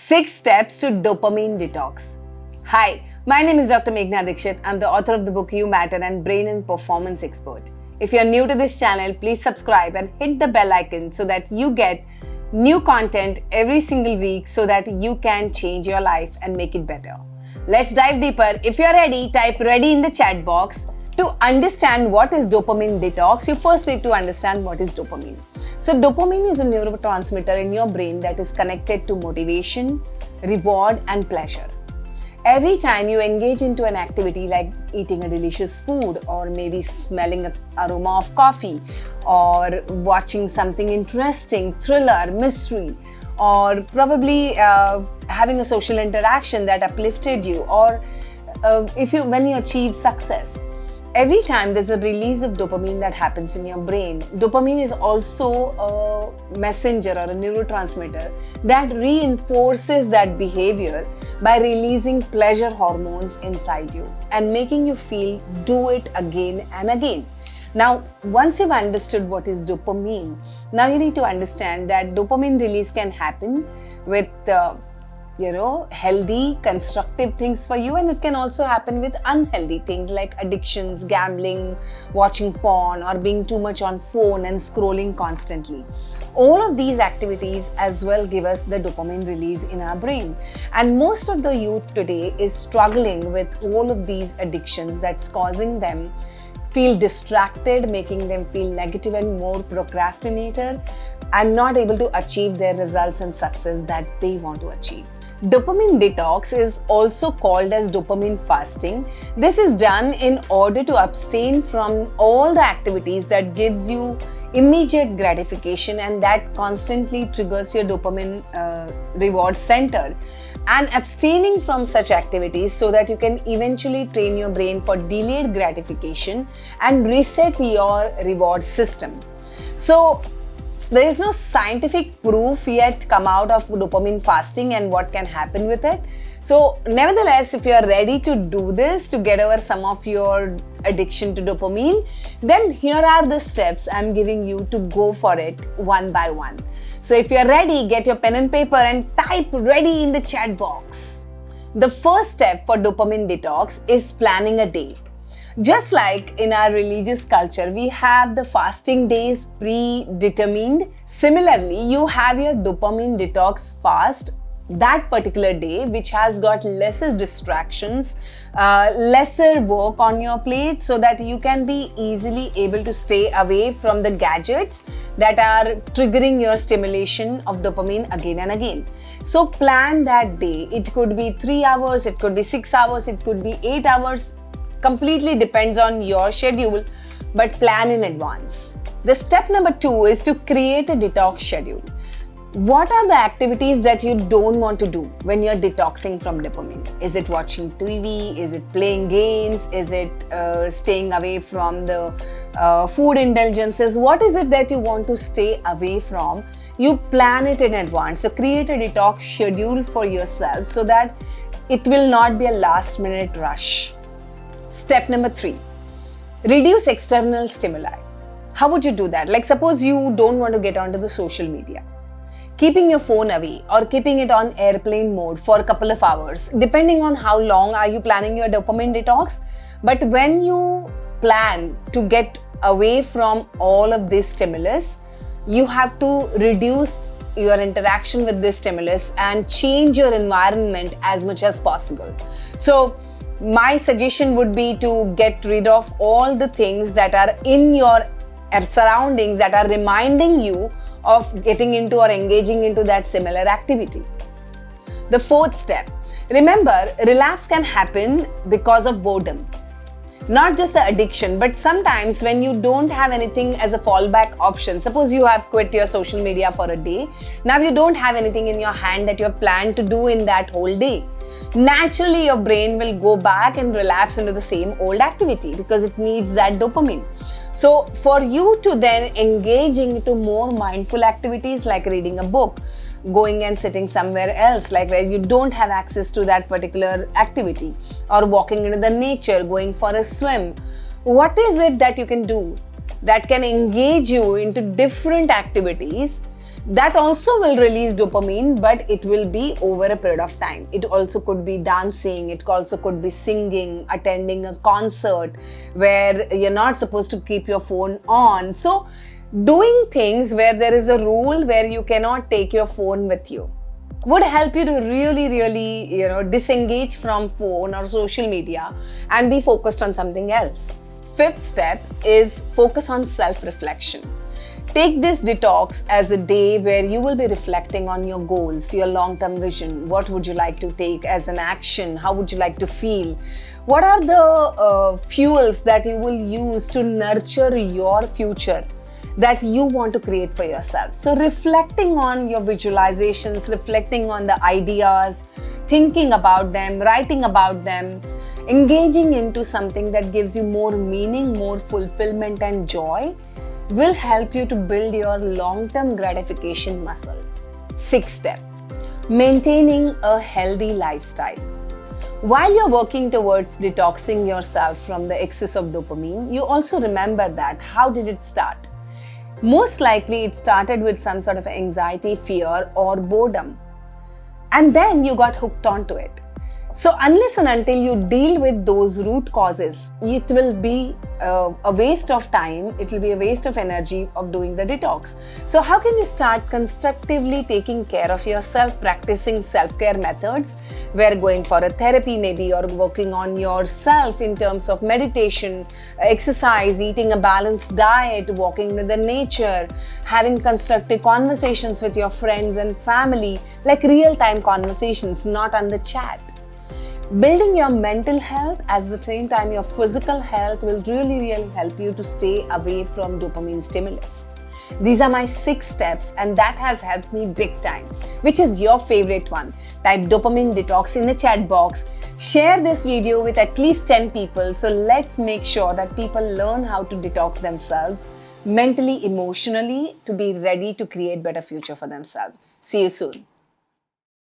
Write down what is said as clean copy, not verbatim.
6 Steps to Dopamine Detox. Hi, my name is Dr. Meghana Dikshit. I'm the author of the book You Matter and Brain and Performance Expert. If you're new to this channel, please subscribe and hit the bell icon so that you get new content every single week so that you can change your life and make it better. Let's dive deeper. If you're ready, type ready in the chat box. To understand what is dopamine detox, you first need to understand what is dopamine. So dopamine is a neurotransmitter in your brain that is connected to motivation, reward and pleasure. Every time you engage into an activity like eating a delicious food or maybe smelling an aroma of coffee or watching something interesting, thriller, mystery, or probably having a social interaction that uplifted you, or when you achieve success. Every time there's a release of dopamine that happens in your brain. Dopamine is also a messenger or a neurotransmitter that reinforces that behavior by releasing pleasure hormones inside you and making you feel do it again and again. Now, once you've understood what is dopamine, now you need to understand that dopamine release can happen with healthy, constructive things for you, and it can also happen with unhealthy things like addictions, gambling, watching porn, or being too much on phone and scrolling constantly. All of these activities as well give us the dopamine release in our brain. And most of the youth today is struggling with all of these addictions that's causing them feel distracted, making them feel negative and more procrastinator, and not able to achieve their results and success that they want to achieve. Dopamine detox is also called as dopamine fasting. This is done in order to abstain from all the activities that gives you immediate gratification and that constantly triggers your dopamine reward center, and abstaining from such activities so that you can eventually train your brain for delayed gratification and reset your reward system. So there is no scientific proof yet come out of dopamine fasting and what can happen with it. So nevertheless, if you are ready to do this to get over some of your addiction to dopamine, then here are the steps I'm giving you to go for it one by one. So if you're ready, get your pen and paper and type ready in the chat box. The first step for dopamine detox is planning a day. Just like in our religious culture, we have the fasting days predetermined. Similarly, you have your dopamine detox fast that particular day, which has got lesser distractions, lesser work on your plate, so that you can be easily able to stay away from the gadgets that are triggering your stimulation of dopamine again and again. So plan that day. It could be 3 hours, it could be 6 hours, it could be 8 hours. Completely depends on your schedule, but plan in advance. The step number 2 is to create a detox schedule. What are the activities that you don't want to do when you're detoxing from dopamine? Is it watching TV? Is it playing games? Is it staying away from the food indulgences? What is it that you want to stay away from? You plan it in advance. So create a detox schedule for yourself so that it will not be a last minute rush. Step number 3, reduce external stimuli. How would you do that? Like suppose you don't want to get onto the social media. Keeping your phone away or keeping it on airplane mode for a couple of hours, depending on how long are you planning your dopamine detox. But when you plan to get away from all of this stimulus, you have to reduce your interaction with this stimulus and change your environment as much as possible. So my suggestion would be to get rid of all the things that are in your surroundings that are reminding you of getting into or engaging into that similar activity. The fourth step, remember, relapse can happen because of boredom. Not just the addiction, but sometimes when you don't have anything as a fallback option. Suppose you have quit your social media for a day. Now you don't have anything in your hand that you have planned to do in that whole day. Naturally, your brain will go back and relapse into the same old activity because it needs that dopamine. So for you to then engage into more mindful activities like reading a book, going and sitting somewhere else, like where you don't have access to that particular activity, or walking into the nature, going for a swim. What is it that you can do that can engage you into different activities That also will release dopamine, but it will be over a period of time. It also could be dancing, it also could be singing, attending a concert where you're not supposed to keep your phone on. So doing things where there is a rule where you cannot take your phone with you would help you to really disengage from phone or social media and be focused on something else. Fifth step is focus on self-reflection. Take this detox as a day where you will be reflecting on your goals, your long-term vision. What would you like to take as an action? How would you like to feel? What are the fuels that you will use to nurture your future that you want to create for yourself? So reflecting on your visualizations, reflecting on the ideas, thinking about them, writing about them, engaging into something that gives you more meaning, more fulfillment and joy will help you to build your long-term gratification muscle. Sixth step, maintaining a healthy lifestyle. While you're working towards detoxing yourself from the excess of dopamine, you also remember that how did it start? Most likely it started with some sort of anxiety, fear, or boredom. And then you got hooked onto it. So unless and until you deal with those root causes, it will be a waste of time, it will be a waste of energy of doing the detox. So how can you start constructively taking care of yourself, practicing self-care methods, where going for a therapy maybe, or working on yourself in terms of meditation, exercise, eating a balanced diet, walking with the nature, having constructive conversations with your friends and family, like real-time conversations, not on the chat. Building your mental health at the same time your physical health will really help you to stay away from dopamine stimulus. These are my 6 steps and that has helped me big time. Which is your favorite one? Type dopamine detox in the chat box. Share this video with at least 10 people. So let's make sure that people learn how to detox themselves mentally, emotionally, to be ready to create better future for themselves. See you soon.